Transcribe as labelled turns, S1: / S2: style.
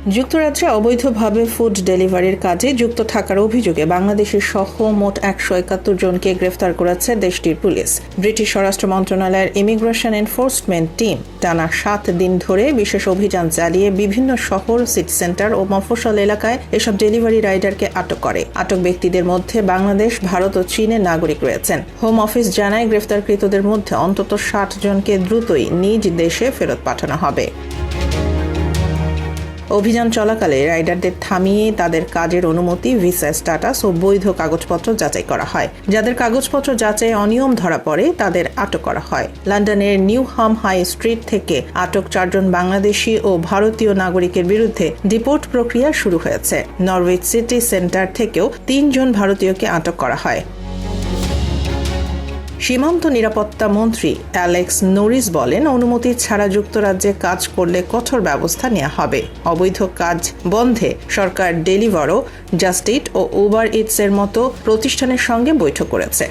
S1: যুক্তরাজ্যে অবৈধভাবে ফুড ডেলিভারির কাজে যুক্ত থাকার অভিযোগে বাংলাদেশের সহ মোট ১৭১ জনকে গ্রেফতার করেছে দেশটির পুলিশ। ব্রিটিশ স্বরাষ্ট্র মন্ত্রণালয়ের ইমিগ্রেশন এনফোর্সমেন্ট টিম টানা ৭ দিন ধরে বিশেষ অভিযান চালিয়ে বিভিন্ন শহর, সিটি সেন্টার ও মফস্বল এলাকায় এসব ডেলিভারি রাইডারকে আটক করে। আটক ব্যক্তিদের মধ্যে বাংলাদেশ, ভারত ও চীনের নাগরিক রয়েছেন। হোম অফিস জানায়, গ্রেফতারকৃতদের মধ্যে অন্তত ৬০ জনকে দ্রুতই নিজ দেশে ফেরত পাঠানো হবে। অভিযান চলাকালে রাইডারদের থামিয়ে তাদের কাজের অনুমতি, ভিসা স্ট্যাটাস ও বৈধ কাগজপত্র যাচাই করা হয়। যাদের কাগজপত্র যাচাই অনিয়ম ধরা পড়ে তাদের আটক করা হয়। লন্ডনের নিউ হাম হাই স্ট্রিট থেকে আটক ৪ জন বাংলাদেশি ও ভারতীয় নাগরিকের বিরুদ্ধে ডিপোর্ট প্রক্রিয়া শুরু হয়েছে। নরউইচ সিটি সেন্টার থেকেও ৩ জন ভারতীয়কে আটক করা হয়। সীমান্ত নিরাপত্তা মন্ত্রী অ্যালেক্স নরিস বলেন, অনুমতি ছাড়া যুক্তরাজ্যে কাজ করলে কঠোর ব্যবস্থা নেওয়া হবে। অবৈধ কাজ বন্ধে সরকার ডেলিভারো, just it O Uber it's এর মতো প্রতিষ্ঠানের সঙ্গে বৈঠক করেছে।